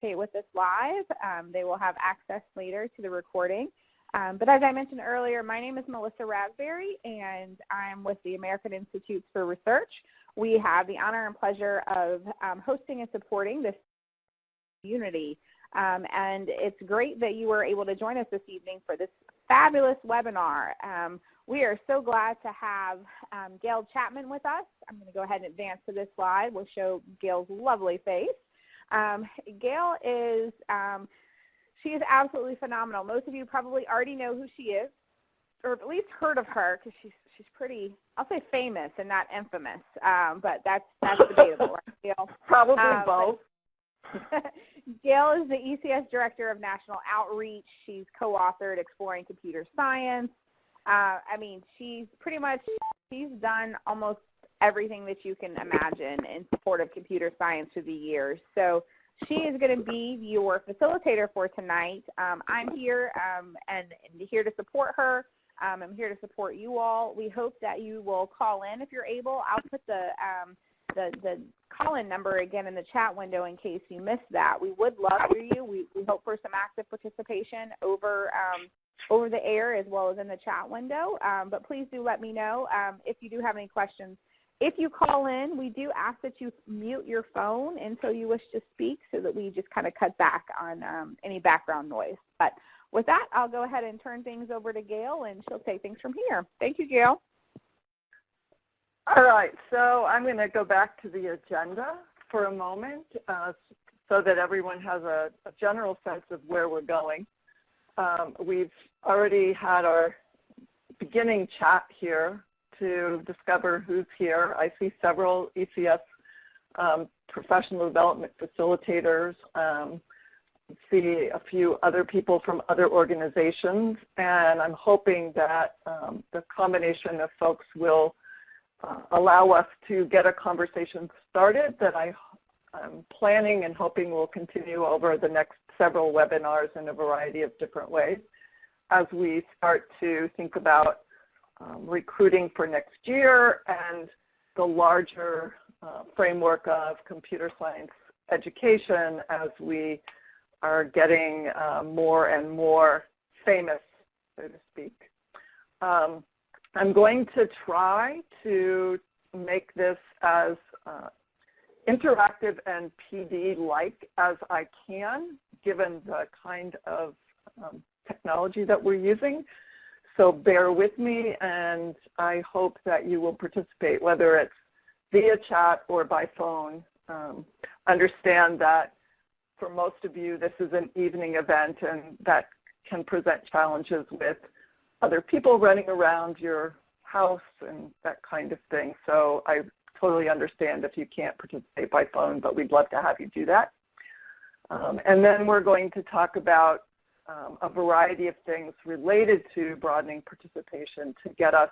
participate with us live. They will have access later to the recording. But as I mentioned earlier, my name is Melissa Raspberry, and I'm with the American Institutes for Research. We have the honor and pleasure of hosting and supporting this community. And it's great that you were able to join us this evening for this fabulous webinar. We are so glad to have Gail Chapman with us. I'm going to go ahead and advance to this slide. We'll show Gail's lovely face. Gail is, she is absolutely phenomenal. Most of you probably already know who she is, or at least heard of her, because she's pretty, I'll say famous and not infamous, but that's debatable, right, Gail? Probably both. Gail is the ECS Director of National Outreach. She's co-authored Exploring Computer Science. I mean, she's done almost everything that you can imagine in support of computer science through the years. So she is going to be your facilitator for tonight. I'm here and here to support her. I'm here to support you all. We hope that you will call in if you're able. I'll put the call-in number again in the chat window in case you missed that. We would love for you. We hope for some active participation over the air as well as in the chat window. But please do let me know if you do have any questions. If you call in, we do ask that you mute your phone until you wish to speak so that we just kind of cut back on any background noise. But with that, I'll go ahead and turn things over to Gail, and she'll take things from here. Thank you, Gail. All right, so I'm going to go back to the agenda for a moment so that everyone has a general sense of where we're going. We've already had our beginning chat here to discover who's here. I see several ECS professional development facilitators. See a few other people from other organizations, and I'm hoping that the combination of folks will allow us to get a conversation started that I'm planning and hoping will continue over the next several webinars in a variety of different ways as we start to think about recruiting for next year and the larger framework of computer science education as we are getting more and more famous, so to speak. I'm going to try to make this as interactive and PD-like as I can, given the kind of technology that we're using. So bear with me, and I hope that you will participate, whether it's via chat or by phone. Understand that for most of you, this is an evening event, and that can present challenges with other people running around your house and that kind of thing. So I totally understand if you can't participate by phone, but we'd love to have you do that. And then we're going to talk about a variety of things related to broadening participation to get us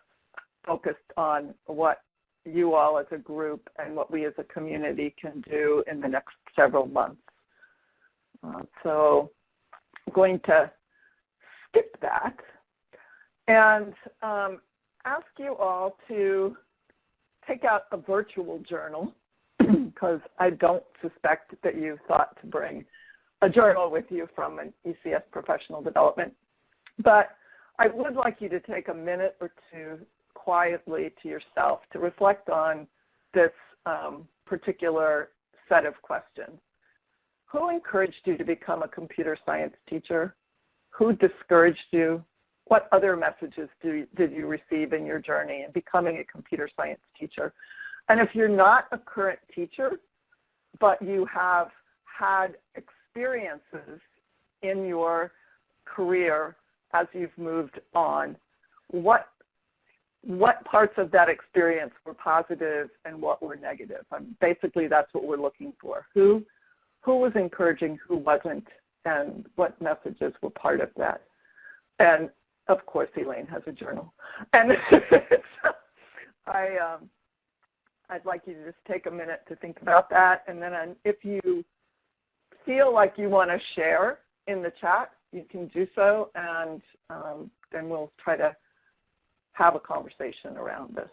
focused on what you all as a group and what we as a community can do in the next several months. So I'm going to skip that and ask you all to take out a virtual journal, because I don't suspect that you thought to bring a journal with you from an ECS professional development. But I would like you to take a minute or two quietly to yourself to reflect on this particular set of questions. Who encouraged you to become a computer science teacher? Who discouraged you? What other messages did you receive in your journey in becoming a computer science teacher? And if you're not a current teacher, but you have had experiences in your career as you've moved on, what parts of that experience were positive and what were negative? Basically, that's what we're looking for. Who was encouraging, who wasn't, and what messages were part of that? And of course, Elaine has a journal. And I'd like you to just take a minute to think about that. And then if you feel like you want to share in the chat, you can do so. And then we'll try to have a conversation around this.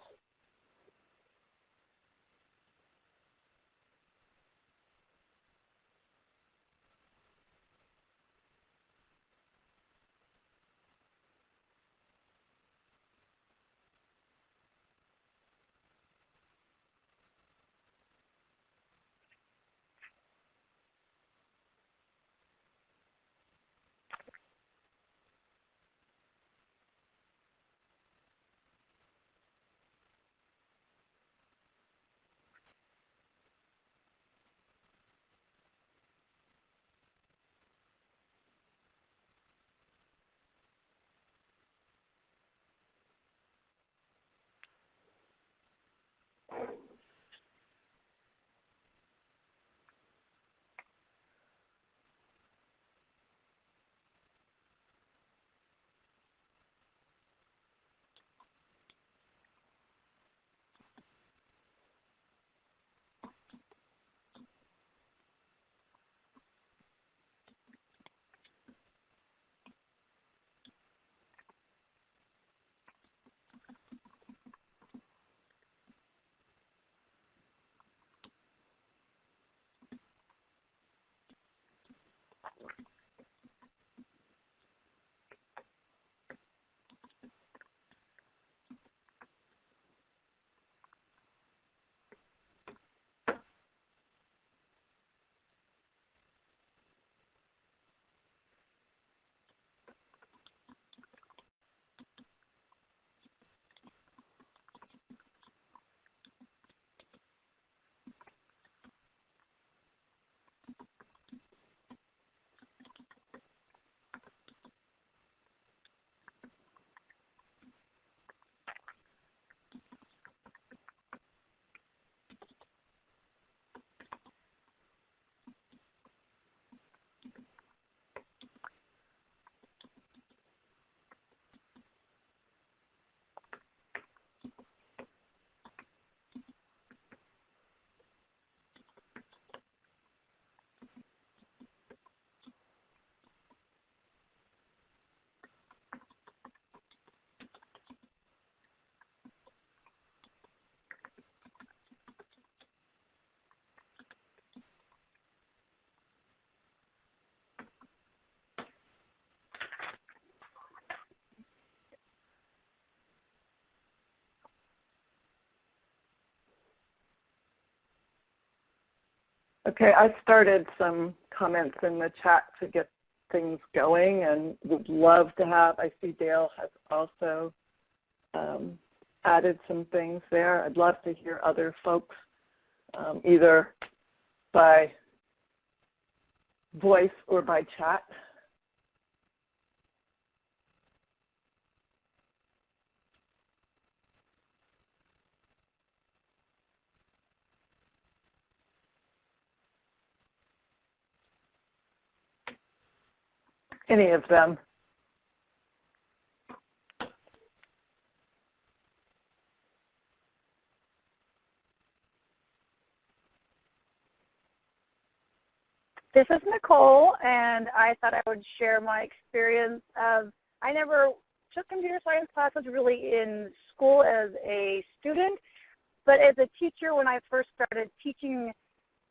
Okay, I started some comments in the chat to get things going and would love to have, I see Gail has also added some things there. I'd love to hear other folks either by voice or by chat. Any of them. This is Nicole, and I thought I would share my experience of, I never took computer science classes really in school as a student, but as a teacher when I first started teaching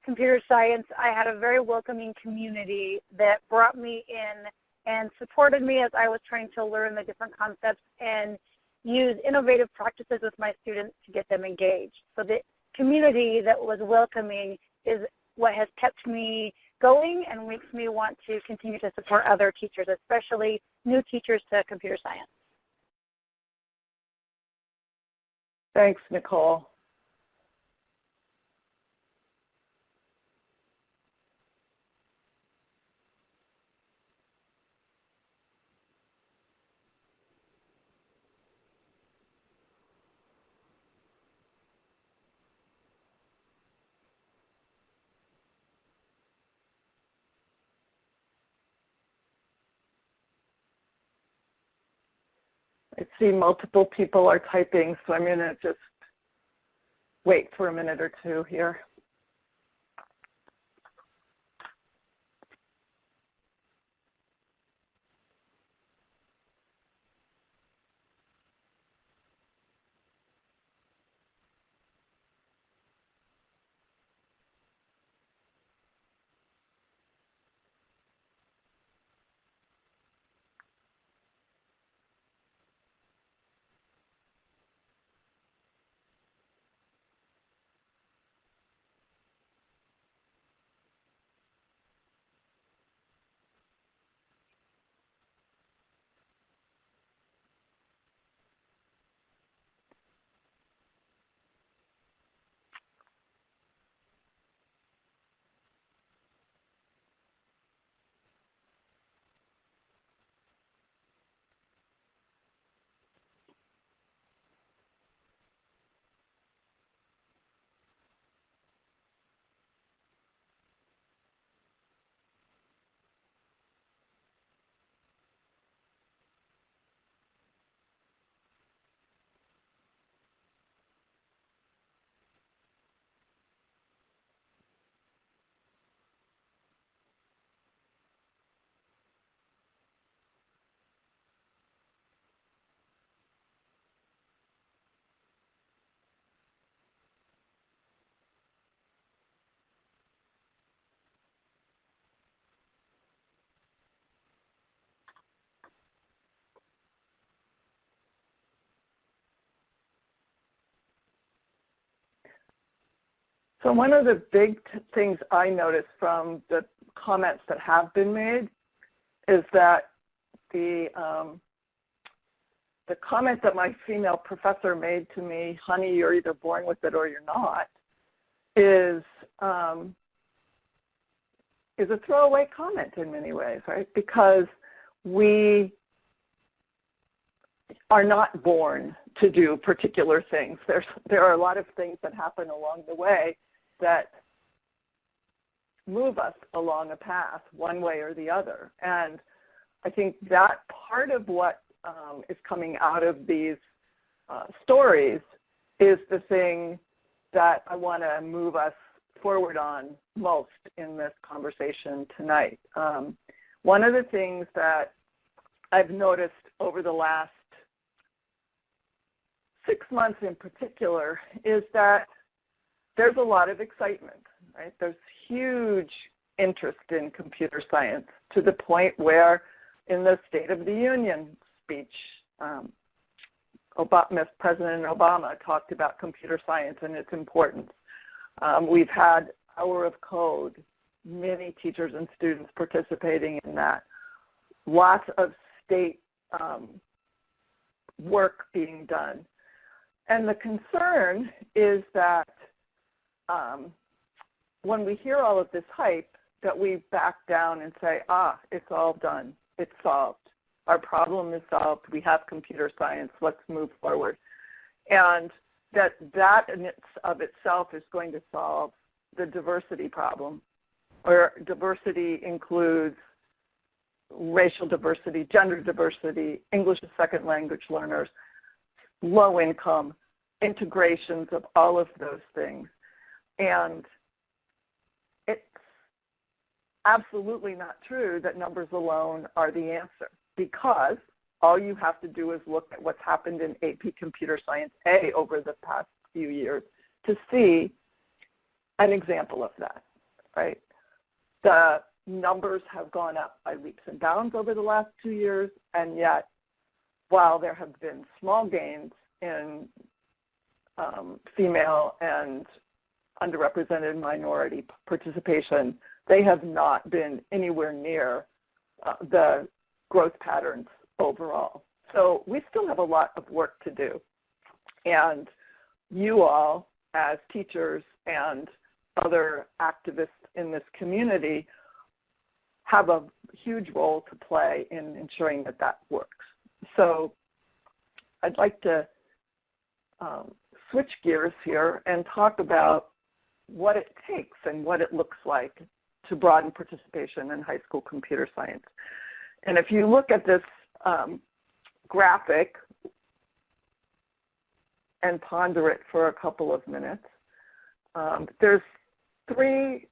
computer science, I had a very welcoming community that brought me in and supported me as I was trying to learn the different concepts and use innovative practices with my students to get them engaged. So the community that was welcoming is what has kept me going and makes me want to continue to support other teachers, especially new teachers to computer science. Thanks, Nicole. I see multiple people are typing, so I'm going to just wait for a minute or two here. So one of the big things I noticed from the comments that have been made is that the comment that my female professor made to me, honey, you're either born with it or you're not, is a throwaway comment in many ways, right? Because we are not born to do particular things. There are a lot of things that happen along the way that move us along a path one way or the other. And I think that part of what is coming out of these stories is the thing that I want to move us forward on most in this conversation tonight. One of the things that I've noticed over the last 6 months in particular is that there's a lot of excitement, right? There's huge interest in computer science to the point where in the State of the Union speech, President Obama talked about computer science and its importance. We've had Power of Code, many teachers and students participating in that, lots of state work being done. And the concern is that when we hear all of this hype, that we back down and say, it's all done, it's solved. Our problem is solved, we have computer science, let's move forward. And that in of itself is going to solve the diversity problem, where diversity includes racial diversity, gender diversity, English as second language learners, low income, integrations of all of those things. And it's absolutely not true that numbers alone are the answer, because all you have to do is look at what's happened in AP Computer Science A over the past few years to see an example of that, right? The numbers have gone up by leaps and bounds over the last 2 years, and yet while there have been small gains in female and underrepresented minority participation, they have not been anywhere near the growth patterns overall. So we still have a lot of work to do. And you all, as teachers and other activists in this community, have a huge role to play in ensuring that that works. So I'd like to switch gears here and talk about what it takes and what it looks like to broaden participation in high school computer science. And if you look at this graphic and ponder it for a couple of minutes, there's 3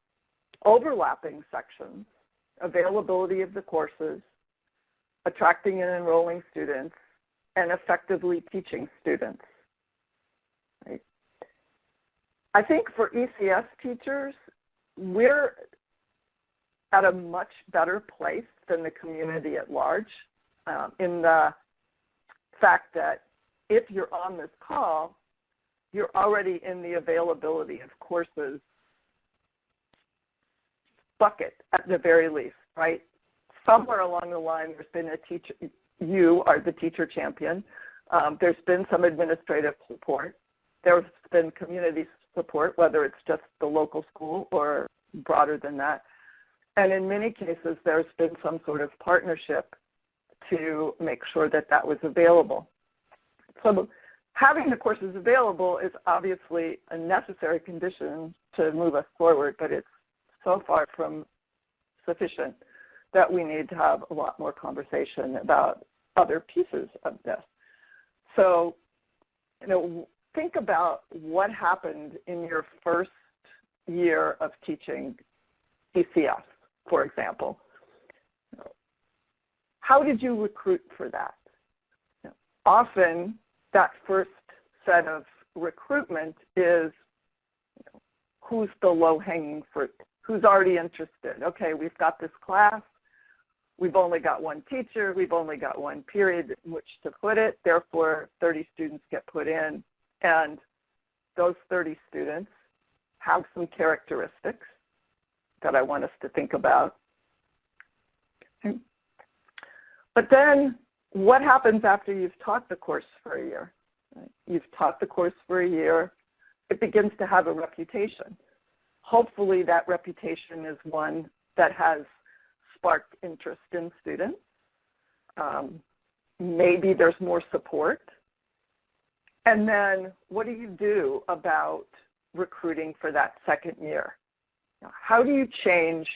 overlapping sections: availability of the courses, attracting and enrolling students, and effectively teaching students. Right? I think for ECS teachers, we're at a much better place than the community at large, in the fact that if you're on this call, you're already in the availability of courses bucket at the very least, right? Somewhere along the line there's been a teacher, you are the teacher champion, there's been some administrative support, there's been community support, whether it's just the local school or broader than that. And in many cases, there's been some sort of partnership to make sure that that was available. So having the courses available is obviously a necessary condition to move us forward, but it's so far from sufficient that we need to have a lot more conversation about other pieces of this. So, think about what happened in your first year of teaching ECS, for example. How did you recruit for that? Often that first set of recruitment is who's the low-hanging fruit, who's already interested. Okay, we've got this class, we've only got one teacher, we've only got one period in which to put it, therefore 30 students get put in, and those 30 students have some characteristics that I want us to think about. But then what happens after you've taught the course for a year? Right? You've taught the course for a year, it begins to have a reputation. Hopefully that reputation is one that has sparked interest in students. Maybe there's more support. And then what do you do about recruiting for that second year? How do you change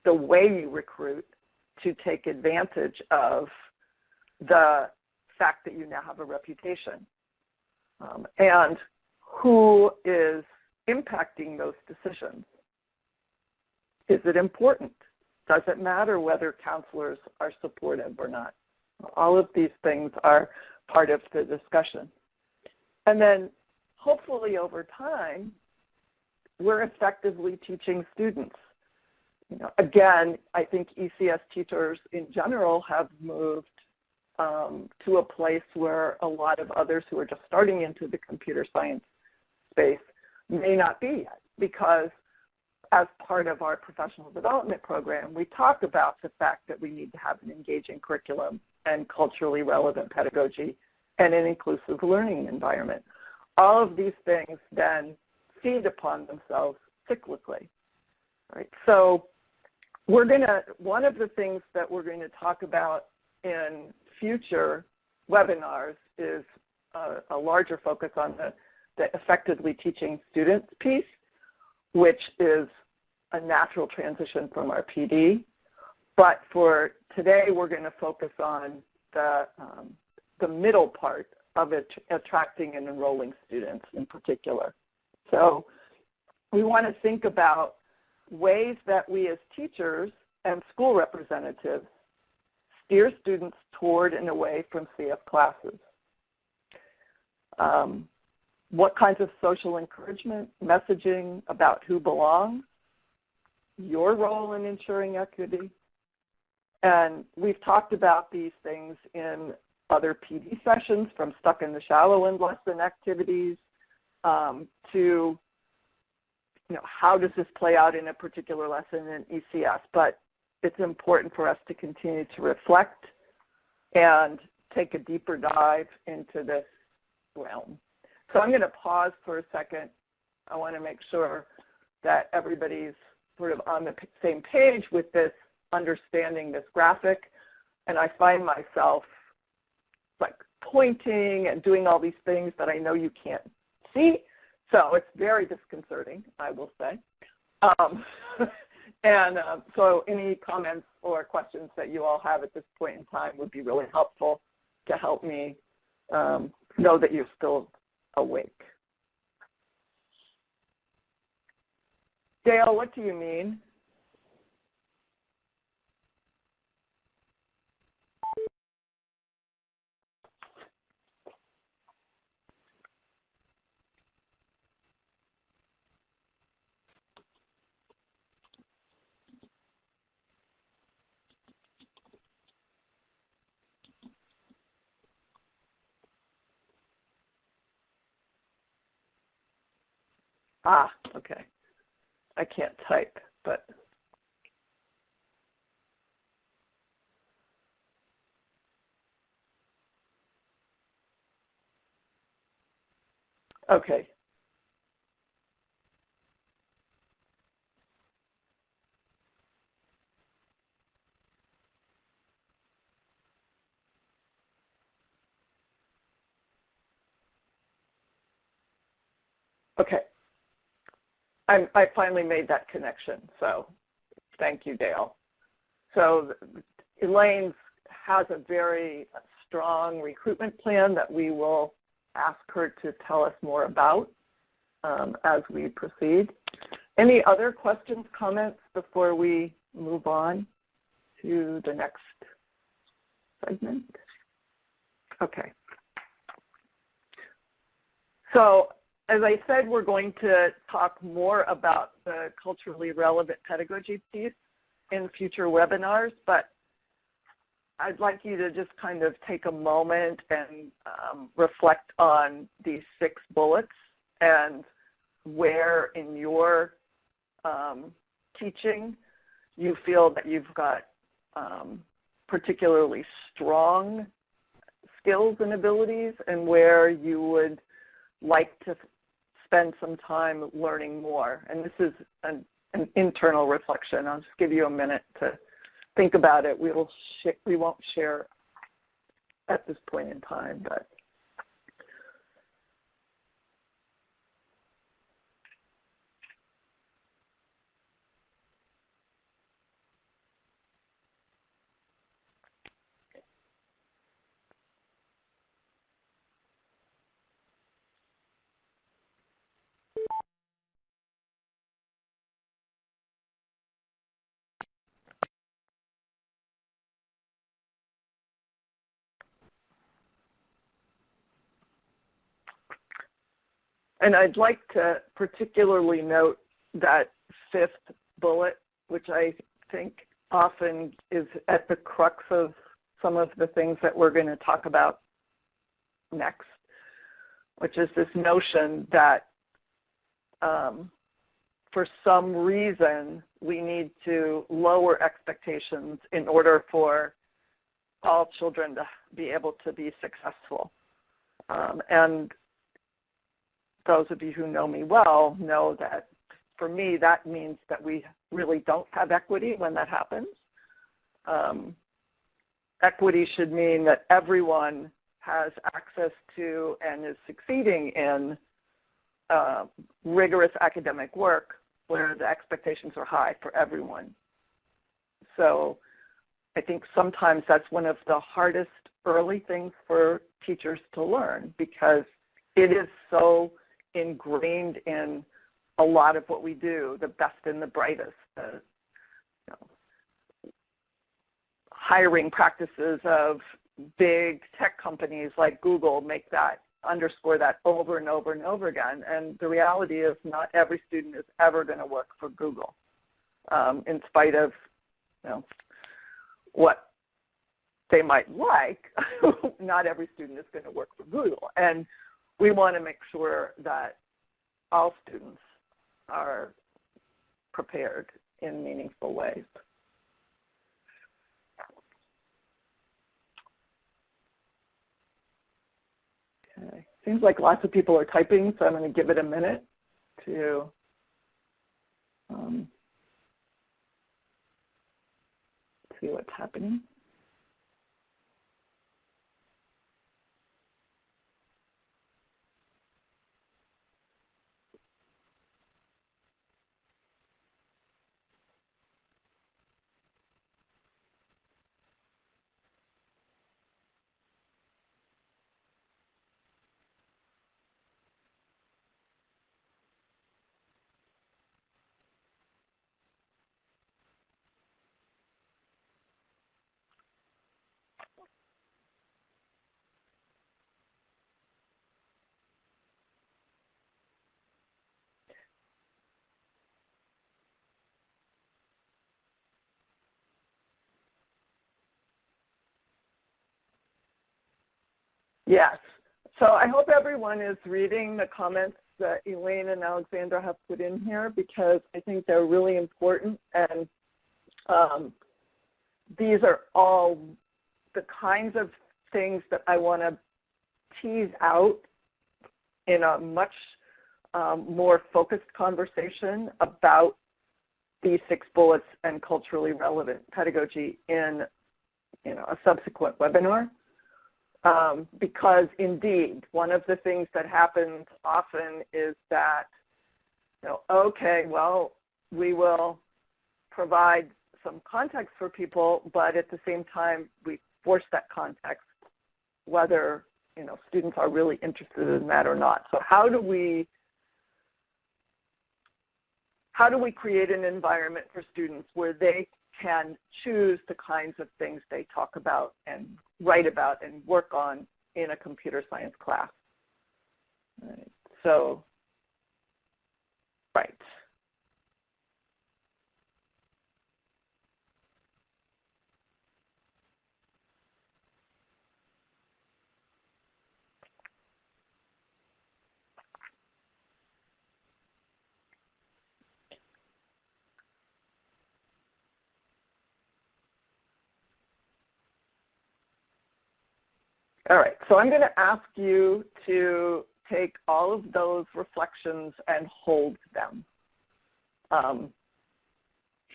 the way you recruit to take advantage of the fact that you now have a reputation? And who is impacting those decisions? Is it important? Does it matter whether counselors are supportive or not? All of these things are part of the discussion. And then hopefully over time, we're effectively teaching students. Again, I think ECS teachers in general have moved to a place where a lot of others who are just starting into the computer science space may not be yet, because as part of our professional development program, we talk about the fact that we need to have an engaging curriculum and culturally relevant pedagogy and an inclusive learning environment. All of these things then feed upon themselves cyclically, right? So one of the things that we're going to talk about in future webinars is a larger focus on the effectively teaching students piece, which is a natural transition from our PD. But for today, we're going to focus on the middle part of it, attracting and enrolling students in particular. So we want to think about ways that we as teachers and school representatives steer students toward and away from CF classes. What kinds of social encouragement, messaging about who belongs, your role in ensuring equity. And we've talked about these things in other PD sessions, from stuck in the shallow end lesson activities to how does this play out in a particular lesson in ECS. But it's important for us to continue to reflect and take a deeper dive into this realm. So I'm going to pause for a second. I want to make sure that everybody's sort of on the same page with this, understanding this graphic. And I find myself like pointing and doing all these things that I know you can't see. So it's very disconcerting, I will say. So any comments or questions that you all have at this point in time would be really helpful to help me know that you're still awake. Gail, what do you mean? Ah, okay. I can't type, but okay. Okay. I finally made that connection, so thank you, Dale. So Elaine has a very strong recruitment plan that we will ask her to tell us more about as we proceed. Any other questions, comments before we move on to the next segment? Okay. So as I said, we're going to talk more about the culturally relevant pedagogy piece in future webinars, but I'd like you to just kind of take a moment and reflect on these 6 bullets and where in your teaching you feel that you've got particularly strong skills and abilities, and where you would like to spend some time learning more. And this is an internal reflection. I'll just give you a minute to think about it. We won't share at this point in time, but and I'd like to particularly note that 5th bullet, which I think often is at the crux of some of the things that we're going to talk about next, which is this notion that for some reason we need to lower expectations in order for all children to be able to be successful. And those of you who know me well know that for me that means that we really don't have equity when that happens. Equity should mean that everyone has access to and is succeeding in rigorous academic work where the expectations are high for everyone. So I think sometimes that's one of the hardest early things for teachers to learn because it is so ingrained in a lot of what we do, the best and the brightest, the hiring practices of big tech companies like Google make that, underscore that over and over and over again. And the reality is not every student is ever going to work for Google, in spite of what they might like. Not every student is going to work for Google. And we want to make sure that all students are prepared in meaningful ways. Okay. Seems like lots of people are typing, so I'm going to give it a minute to see what's happening. Yes. So I hope everyone is reading the comments that Elaine and Alexandra have put in here because I think they're really important. And these are all the kinds of things that I want to tease out in a much more focused conversation about these 6 bullets and culturally relevant pedagogy in a subsequent webinar. Because indeed, one of the things that happens often is that, okay, well, we will provide some context for people, but at the same time, we force that context, whether, students are really interested in that or not. So how do we create an environment for students where they can choose the kinds of things they talk about and write about and work on in a computer science class? Right. So, right. All right, so I'm going to ask you to take all of those reflections and hold them,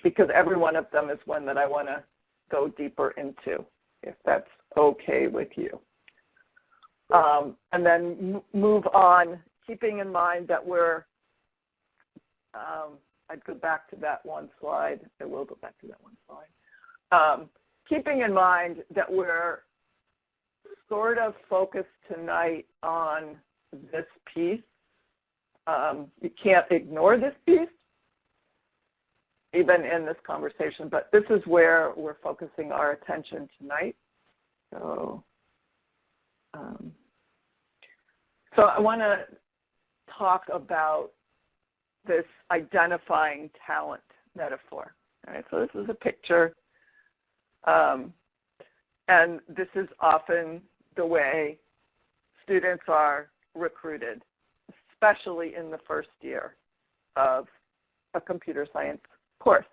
because every one of them is one that I want to go deeper into, if that's okay with you. And then move on, keeping in mind that we're, I'd go back to that one slide. I will go back to that one slide. Keeping in mind that we're sort of focused tonight on this piece. You can't ignore this piece, even in this conversation, but this is where we're focusing our attention tonight. So, so I want to talk about this identifying talent metaphor. All right, so this is a picture, and this is often the way students are recruited, especially in the first year of a computer science course.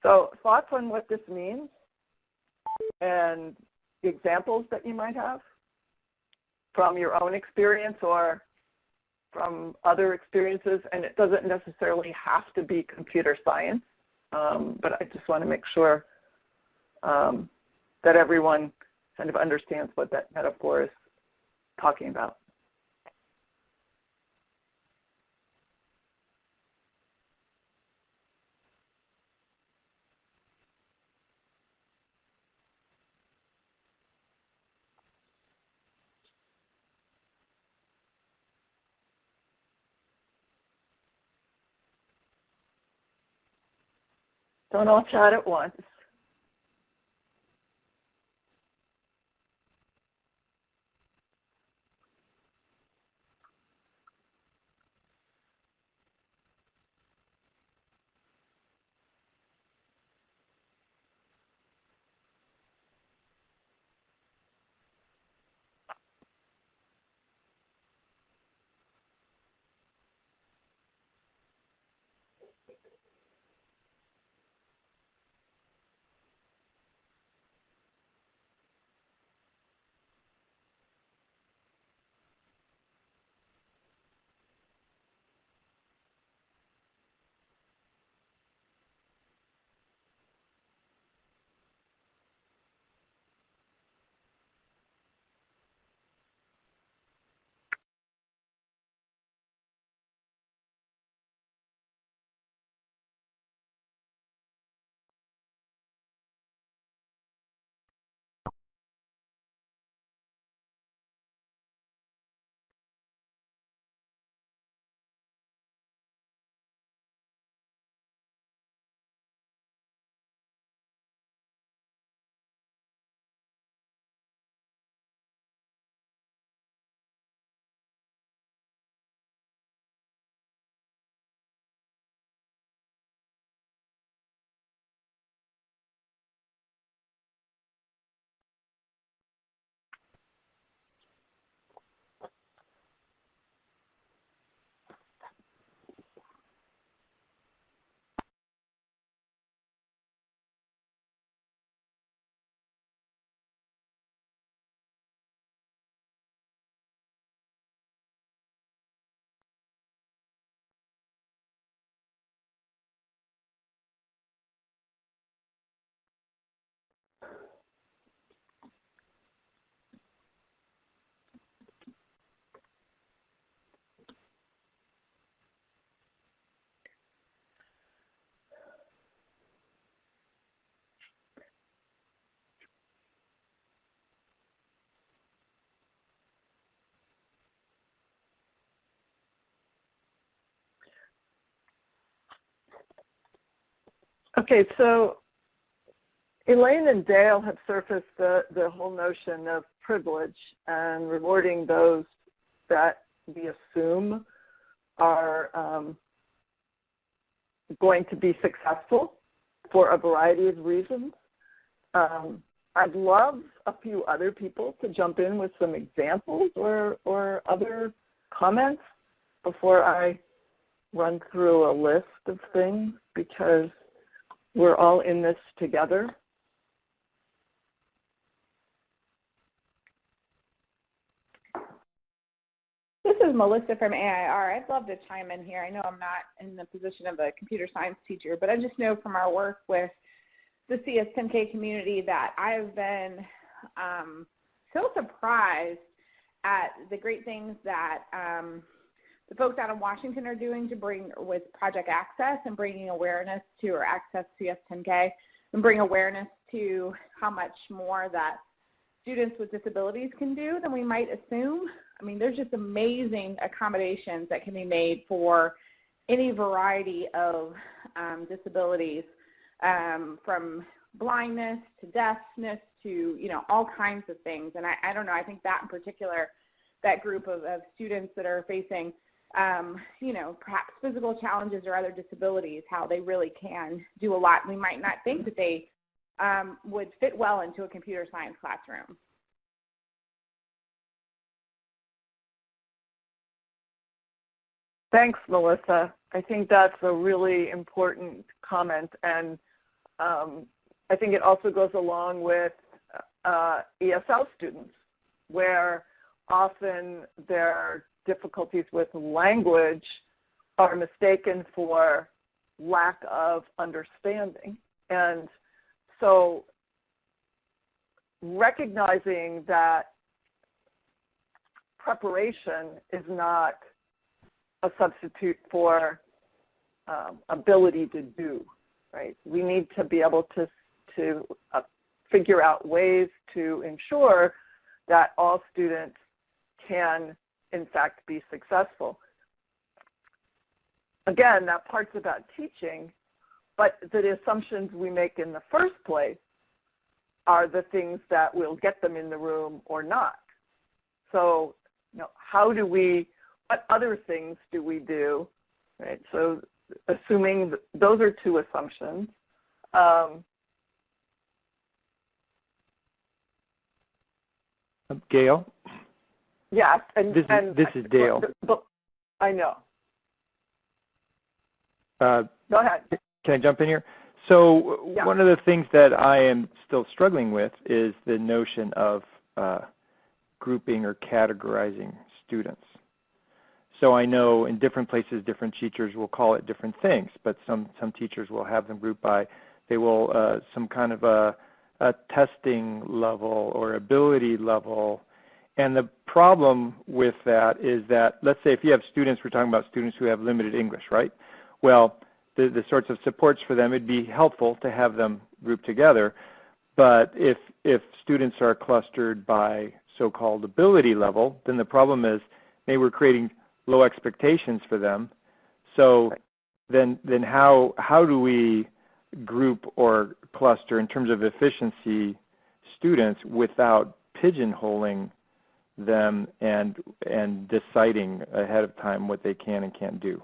So thoughts on what this means and examples that you might have from your own experience or from other experiences, and it doesn't necessarily have to be computer science, but I just want to make sure that everyone kind of understands what that metaphor is talking about. Don't all chat at once. Okay, so Elaine and Dale have surfaced the whole notion of privilege and rewarding those that we assume are going to be successful for a variety of reasons. I'd love a few other people to jump in with some examples or other comments before I run through a list of things, because we're all in this together. This is Melissa from AIR. I'd love to chime in here. I know I'm not in the position of a computer science teacher, but I just know from our work with the CS10K community that I've been so surprised at the great things that the folks out in Washington are doing to bring with Project Access and bringing awareness to, or Access CS10K, and bring awareness to how much more that students with disabilities can do than we might assume. I mean, there's just amazing accommodations that can be made for any variety of disabilities, from blindness to deafness to, you know, all kinds of things. And I don't know, I think that in particular, that group of students that are facing, you know, perhaps physical challenges or other disabilities, how they really can do a lot. We might not think that they would fit well into a computer science classroom. Thanks, Melissa. I think that's a really important comment, and I think it also goes along with ESL students, where often their difficulties with language are mistaken for lack of understanding. And so recognizing that preparation is not a substitute for ability to do, right? We need to be able to figure out ways to ensure that all students can, in fact, be successful. Again, that part's about teaching, but the assumptions we make in the first place are the things that will get them in the room or not. So, how do we, what other things do we do, right? So assuming those are two assumptions. Gail? Yes. This is Dale. I know. Go ahead. Can I jump in here? So yeah. One of the things that I am still struggling with is the notion of grouping or categorizing students. So I know in different places, different teachers will call it different things, but some teachers will have them grouped by, they will, some kind of a testing level or ability level. And the problem with that is that, let's say if you have students, we're talking about students who have limited English, right? Well, the sorts of supports for them, it'd be helpful to have them grouped together. But if students are clustered by so-called ability level, then the problem is maybe we're creating low expectations for them. So then how do we group or cluster in terms of efficiency students without pigeonholing them and deciding ahead of time what they can and can't do?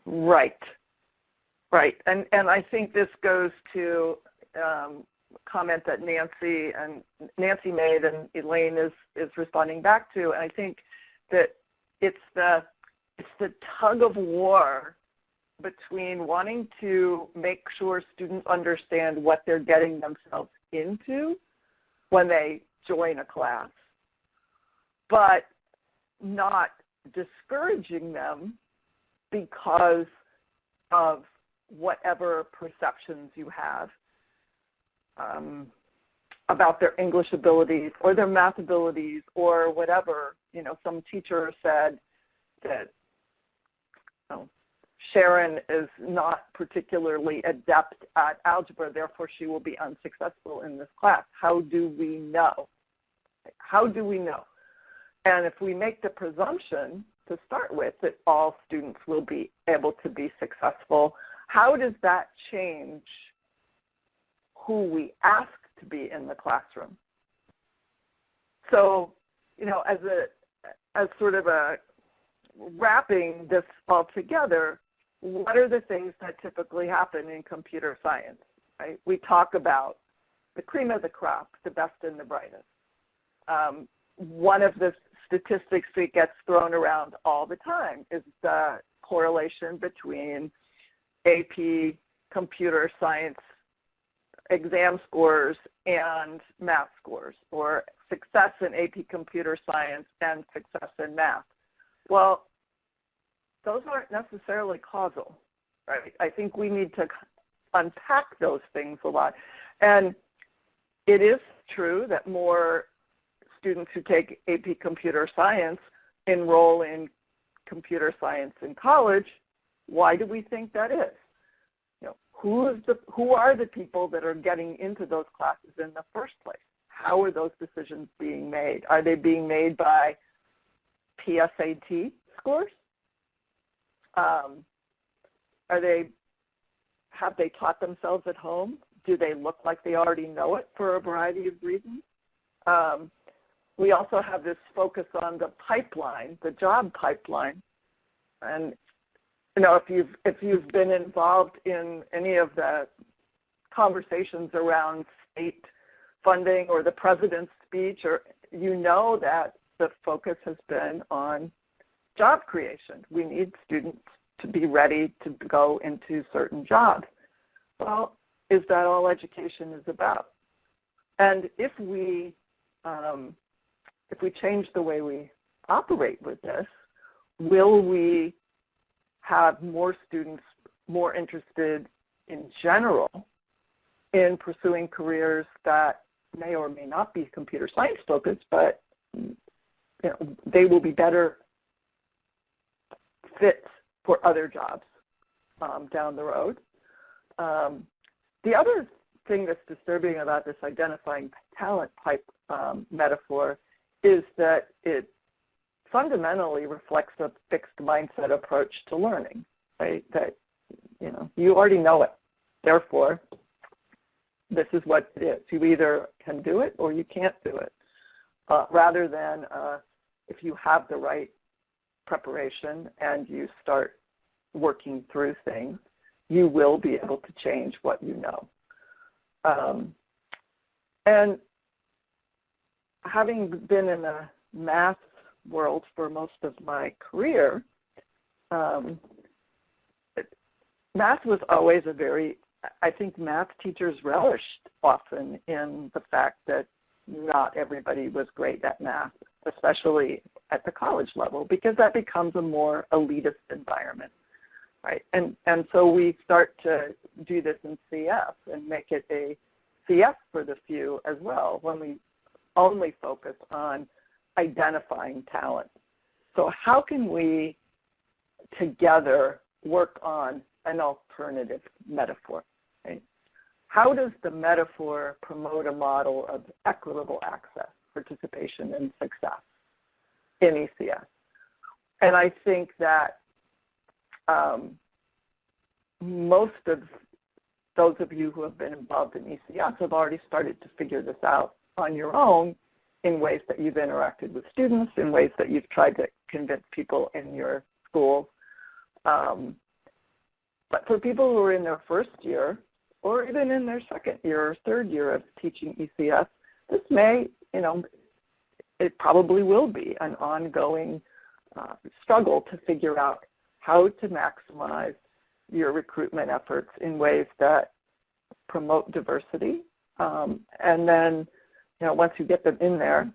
Right. And I think this goes to comment that Nancy made and Elaine is responding back to. And I think that it's the tug of war between wanting to make sure students understand what they're getting themselves into when they join a class, but not discouraging them because of whatever perceptions you have about their English abilities or their math abilities or whatever. Some teacher said that Sharon is not particularly adept at algebra, therefore she will be unsuccessful in this class. How do we know? How do we know? And if we make the presumption to start with that all students will be able to be successful, how does that change who we ask to be in the classroom? So, as sort of a wrapping this all together, what are the things that typically happen in computer science, right? We talk about the cream of the crop, the best and the brightest. One of the statistics that gets thrown around all the time is the correlation between AP computer science exam scores and math scores, or success in AP computer science and success in math. Well, those aren't necessarily causal, right? I think we need to unpack those things a lot. And it is true that more students who take AP computer science enroll in computer science in college. Why do we think that is? Who are the people that are getting into those classes in the first place? How are those decisions being made? Are they being made by PSAT scores? Have they taught themselves at home? Do they look like they already know it for a variety of reasons? We also have this focus on the pipeline, the job pipeline. And if you've been involved in any of the conversations around state funding or the president's speech, or that the focus has been on job creation. We need students to be ready to go into certain jobs. Well, is that all education is about? And if we change the way we operate with this, will we have more students more interested in general in pursuing careers that may or may not be computer science focused, but they will be better fits for other jobs down the road. The other thing that's disturbing about this identifying talent type metaphor is that it fundamentally reflects a fixed mindset approach to learning, right? That, you already know it. Therefore, this is what it is. You either can do it or you can't do it. Rather than if you have the right preparation and you start working through things, you will be able to change what you know. And having been in the math world for most of my career, math was always I think math teachers relished often in the fact that not everybody was great at math, especially at the college level, because that becomes a more elitist environment, right? And so we start to do this in CS and make it a CS for the few as well, when we only focus on identifying talent. So how can we together work on an alternative metaphor, right? How does the metaphor promote a model of equitable access, participation, and success in ECS? And I think that most of those of you who have been involved in ECS have already started to figure this out on your own in ways that you've interacted with students, in ways that you've tried to convince people in your schools. But for people who are in their first year, or even in their second year or third year of teaching ECS, this may, it probably will be an ongoing struggle to figure out how to maximize your recruitment efforts in ways that promote diversity. And then, once you get them in there,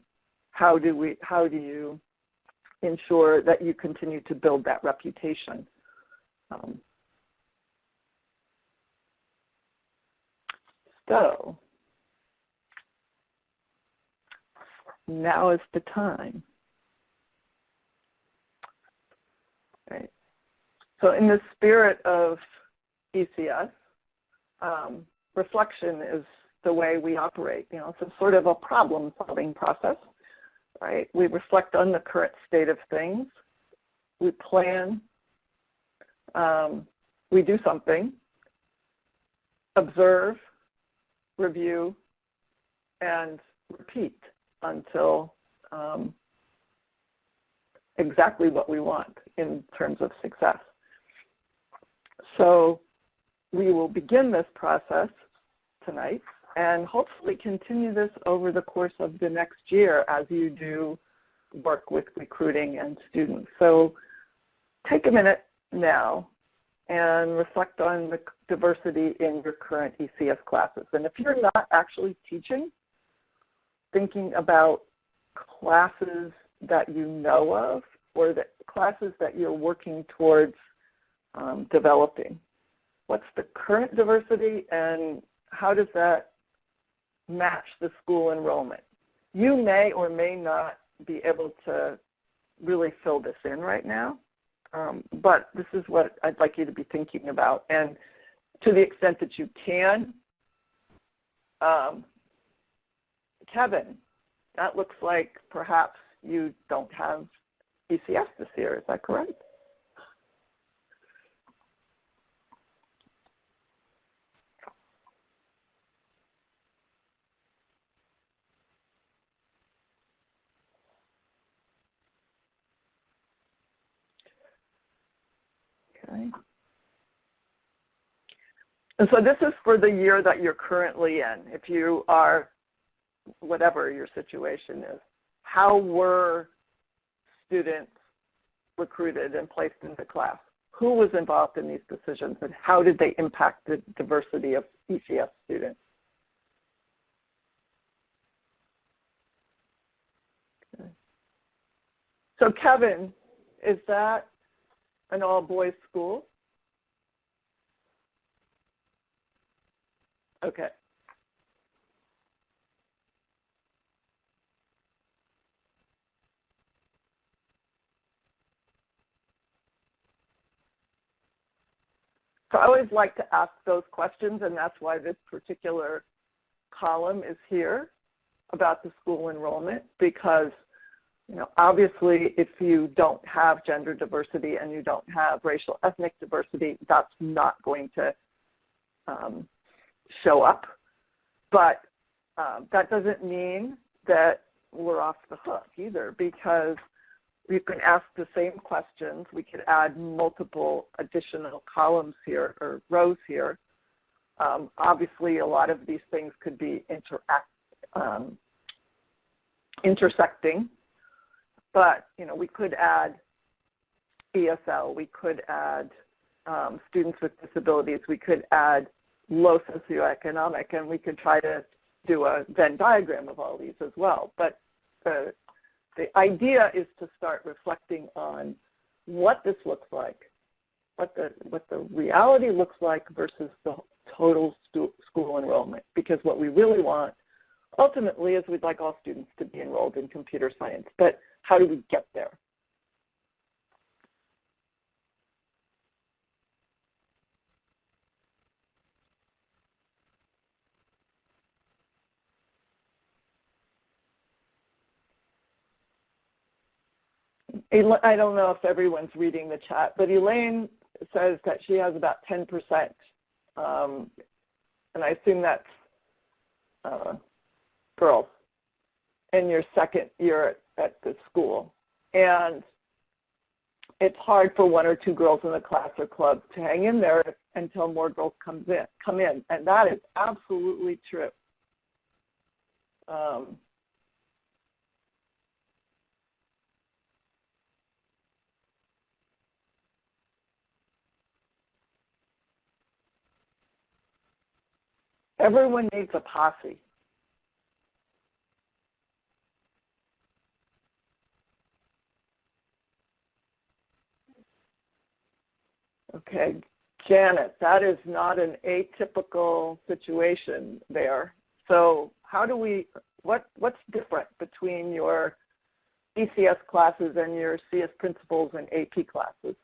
how do you ensure that you continue to build that reputation? So now is the time. Right. So in the spirit of ECS, reflection is the way we operate. It's a sort of a problem-solving process, right? We reflect on the current state of things. We plan. We do something. Observe, review, and repeat until exactly what we want in terms of success. So we will begin this process tonight and hopefully continue this over the course of the next year as you do work with recruiting and students. So take a minute now and reflect on the diversity in your current ECS classes. And if you're not actually teaching, thinking about classes that you know of or the classes that you're working towards developing. What's the current diversity and how does that match the school enrollment? You may or may not be able to really fill this in right now, but this is what I'd like you to be thinking about. And to the extent that you can, Kevin, that looks like perhaps you don't have ECS this year. Is that correct? Okay. And so this is for the year that you're currently in. If you are, whatever your situation is, how were students recruited and placed into class? who was involved in these decisions and how did they impact the diversity of ECS students? Okay. So Kevin, is that an all-boys school? Okay. So I always like to ask those questions, and that's why this particular column is here about the school enrollment, because obviously if you don't have gender diversity and you don't have racial ethnic diversity, that's not going to show up. But that doesn't mean that we're off the hook either, because we can ask the same questions. We could add multiple additional columns here or rows here. Obviously, a lot of these things could be intersecting, but we could add ESL, we could add students with disabilities, we could add low socioeconomic, and we could try to do a Venn diagram of all these as well. But the idea is to start reflecting on what this looks like, what the reality looks like versus the total school enrollment. Because what we really want ultimately is we'd like all students to be enrolled in computer science. But how do we get there? I don't know if everyone's reading the chat, but Elaine says that she has about 10%, and I assume that's girls in your second year at the school. And it's hard for one or two girls in the class or club to hang in there until more girls come in, and that is absolutely true. Everyone needs a posse. Okay, Janet, that is not an atypical situation there. So how do we, what's different between your ECS classes and your CS principles and AP classes?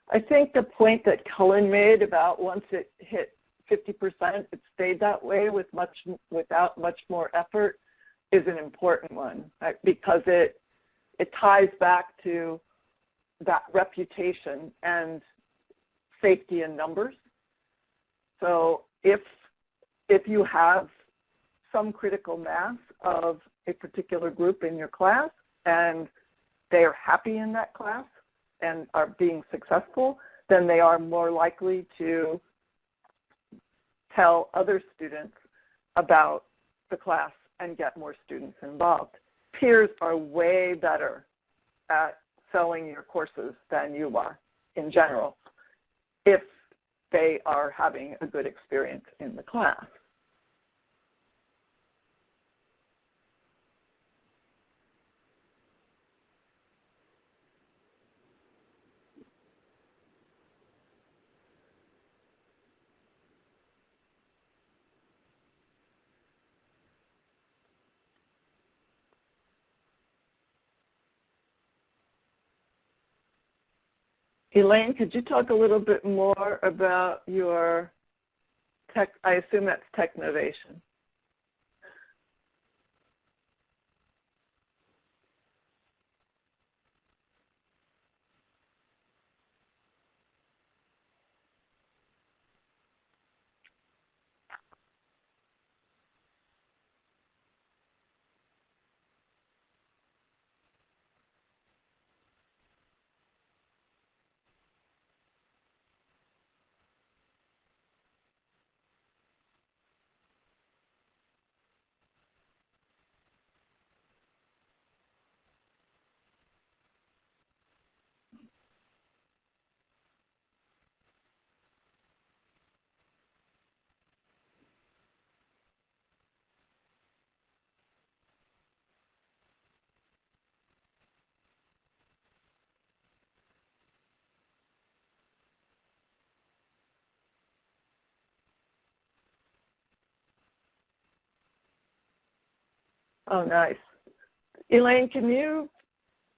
I think the point that Cullen made about once it hit 50%, it stayed that way without much more effort is an important one, right? Because it ties back to that reputation and safety in numbers. So if you have some critical mass of a particular group in your class and they are happy in that class and are being successful, then they are more likely to tell other students about the class and get more students involved. Peers are way better at selling your courses than you are in general, if they are having a good experience in the class. Elaine, could you talk a little bit more about your tech? I assume that's Technovation. Oh, nice. Elaine, can you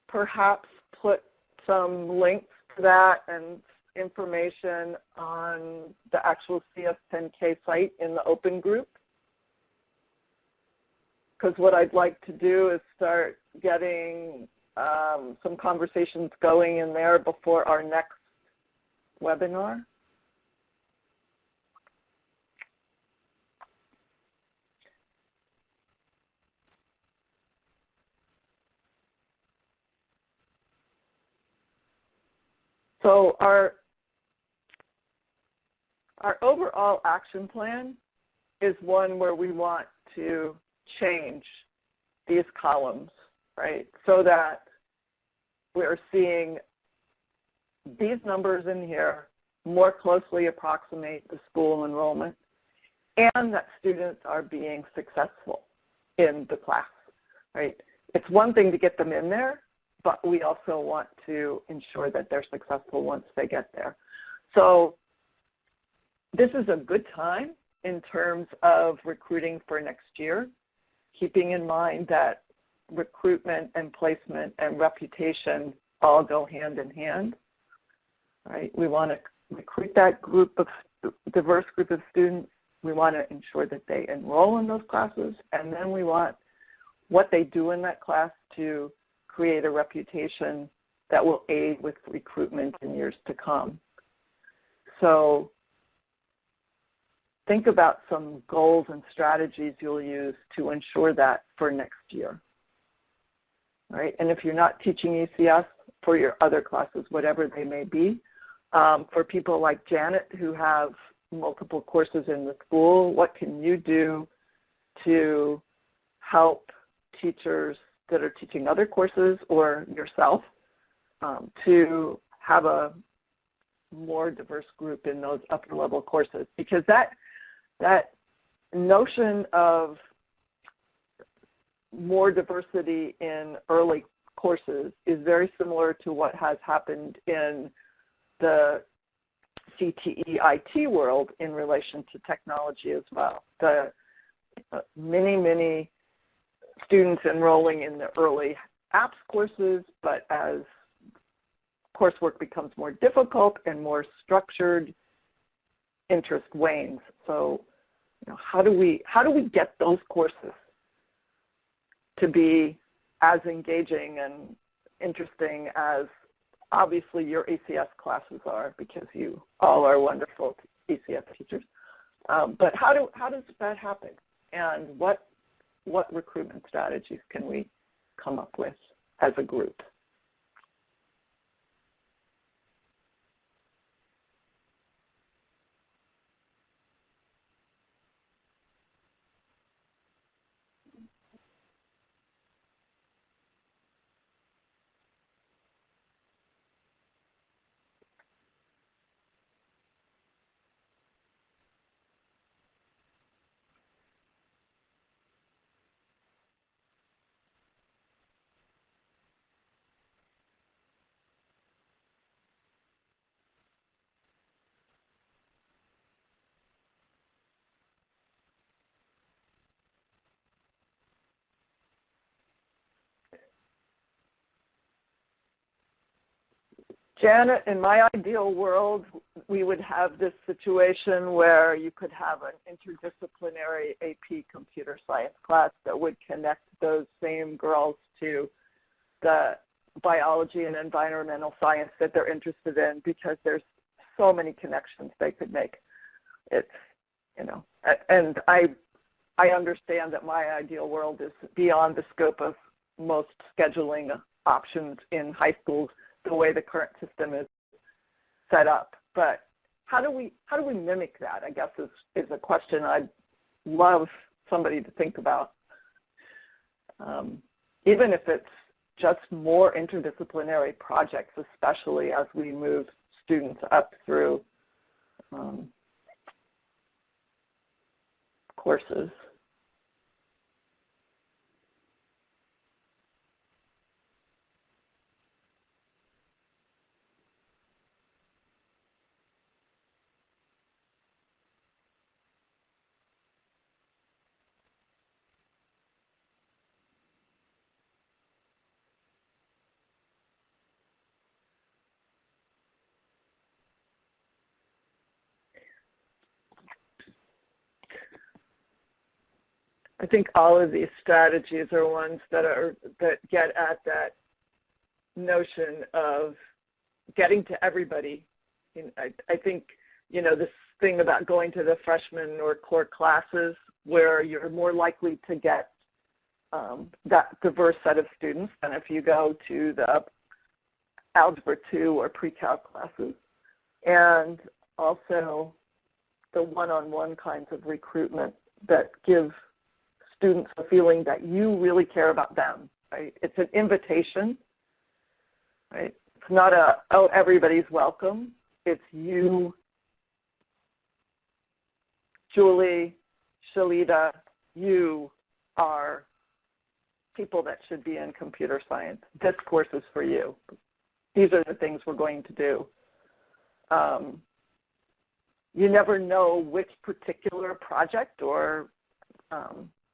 perhaps put some links to that and information on the actual CS10K site in the open group? Because what I'd like to do is start getting some conversations going in there before our next webinar. So our overall action plan is one where we want to change these columns, right, so that we're seeing these numbers in here more closely approximate the school enrollment, and that students are being successful in the class, right? It's one thing to get them in there, but we also want to ensure that they're successful once they get there. So this is a good time in terms of recruiting for next year, keeping in mind that recruitment and placement and reputation all go hand in hand, right? We want to recruit that diverse group of students. We want to ensure that they enroll in those classes, and then we want what they do in that class to create a reputation that will aid with recruitment in years to come. So think about some goals and strategies you'll use to ensure that for next year, right? And if you're not teaching ECS, for your other classes, whatever they may be, for people like Janet who have multiple courses in the school, what can you do to help teachers that are teaching other courses or yourself to have a more diverse group in those upper level courses? Because that notion of more diversity in early courses is very similar to what has happened in the CTE IT world in relation to technology as well. The many students enrolling in the early apps courses, but as coursework becomes more difficult and more structured, interest wanes. So, how do we get those courses to be as engaging and interesting as obviously your ECS classes are, because you all are wonderful ECS teachers. But how does that happen? And what recruitment strategies can we come up with as a group? Janet, in my ideal world, we would have this situation where you could have an interdisciplinary AP computer science class that would connect those same girls to the biology and environmental science that they're interested in, because there's so many connections they could make. It's, you know, and I understand that my ideal world is beyond the scope of most scheduling options in high schools, the way the current system is set up. But how do we mimic that, I guess, is a question I'd love somebody to think about. Even if it's just more interdisciplinary projects, especially as we move students up through courses. I think all of these strategies are ones that get at that notion of getting to everybody. I think, you know, this thing about going to the freshman or core classes where you're more likely to get that diverse set of students than if you go to the Algebra 2 or pre-calc classes. And also the one-on-one kinds of recruitment that give students a feeling that you really care about them, right? It's an invitation, right? It's not a, oh, everybody's welcome. It's you, Julie, Shalita, you are people that should be in computer science. This course is for you. These are the things we're going to do. You never know which particular project or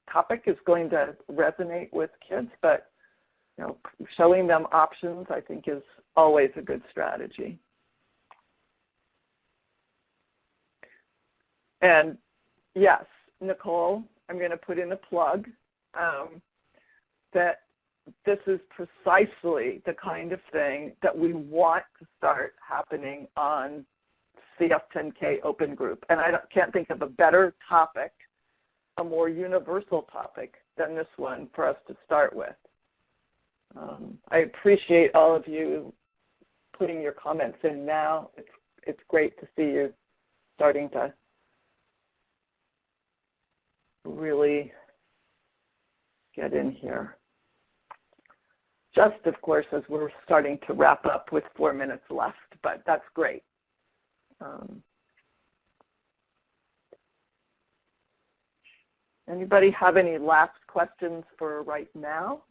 topic is going to resonate with kids, but you know, showing them options, I think, is always a good strategy. And yes, Nicole, I'm going to put in a plug that this is precisely the kind of thing that we want to start happening on CF10K Open Group. And I can't think of a better topic, a more universal topic than this one for us to start with. I appreciate all of you putting your comments in now. It's great to see you starting to really get in here. Just, of course, as we're starting to wrap up with 4 minutes left, but that's great. Anybody have any last questions for right now?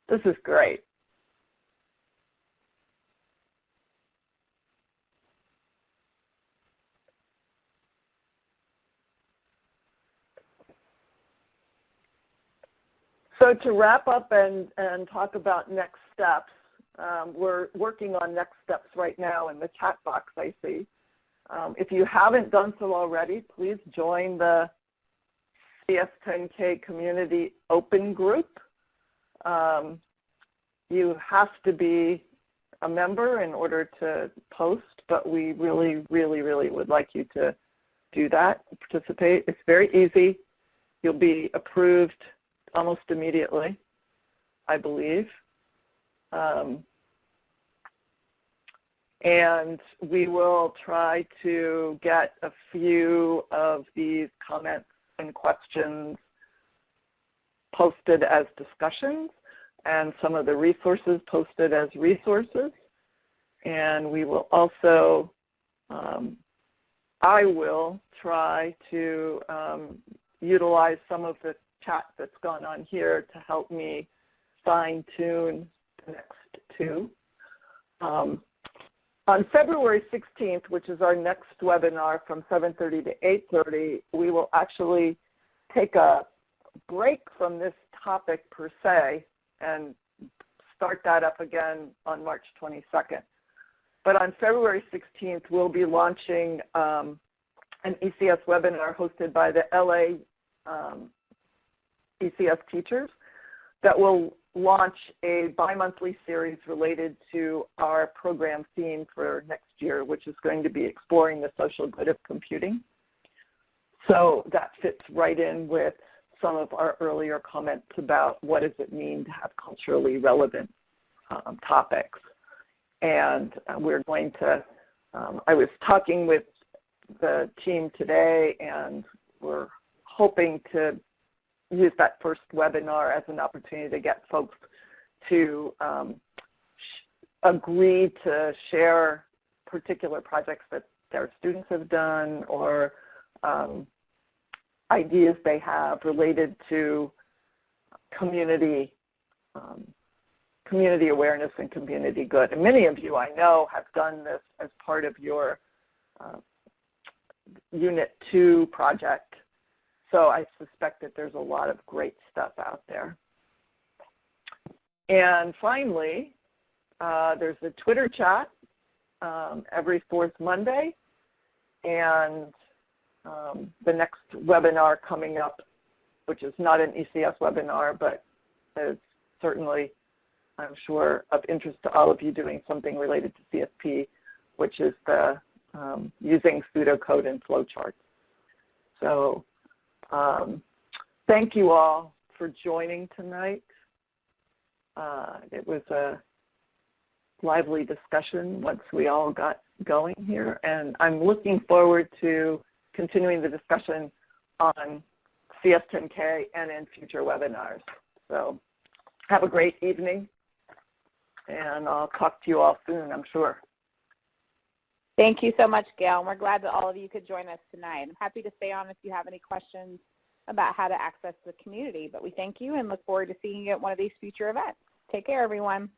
This is great. So to wrap up and talk about next steps, we're working on next steps right now in the chat box, I see. If you haven't done so already, please join the CS10K Community Open Group. You have to be a member in order to post, but we really, really, really would like you to do that, participate. It's very easy. You'll be approved almost immediately, I believe. And we will try to get a few of these comments and questions posted as discussions and some of the resources posted as resources. And we will also, I will try to utilize some of the chat that's gone on here to help me fine-tune the next two. On February 16th, which is our next webinar from 7:30 to 8:30, we will actually take a break from this topic per se and start that up again on March 22nd. But on February 16th, we'll be launching an ECS webinar hosted by the LA ECS teachers that will launch a bi-monthly series related to our program theme for next year, which is going to be exploring the social good of computing. So that fits right in with some of our earlier comments about what does it mean to have culturally relevant topics. And we're going to, I was talking with the team today, and we're hoping to use that first webinar as an opportunity to get folks to agree to share particular projects that their students have done or ideas they have related to community awareness and community good. And many of you I know have done this as part of your Unit 2 project. So I suspect that there's a lot of great stuff out there. And finally, there's a Twitter chat every fourth Monday. And the next webinar coming up, which is not an ECS webinar, but is certainly, I'm sure, of interest to all of you doing something related to CSP, which is the using pseudocode and flowcharts. So thank you all for joining tonight. It was a lively discussion once we all got going here, and I'm looking forward to continuing the discussion on CS10K and in future webinars. So have a great evening, and I'll talk to you all soon, I'm sure. Thank you so much, Gail. We're glad that all of you could join us tonight. I'm happy to stay on if you have any questions about how to access the community, but we thank you and look forward to seeing you at one of these future events. Take care, everyone.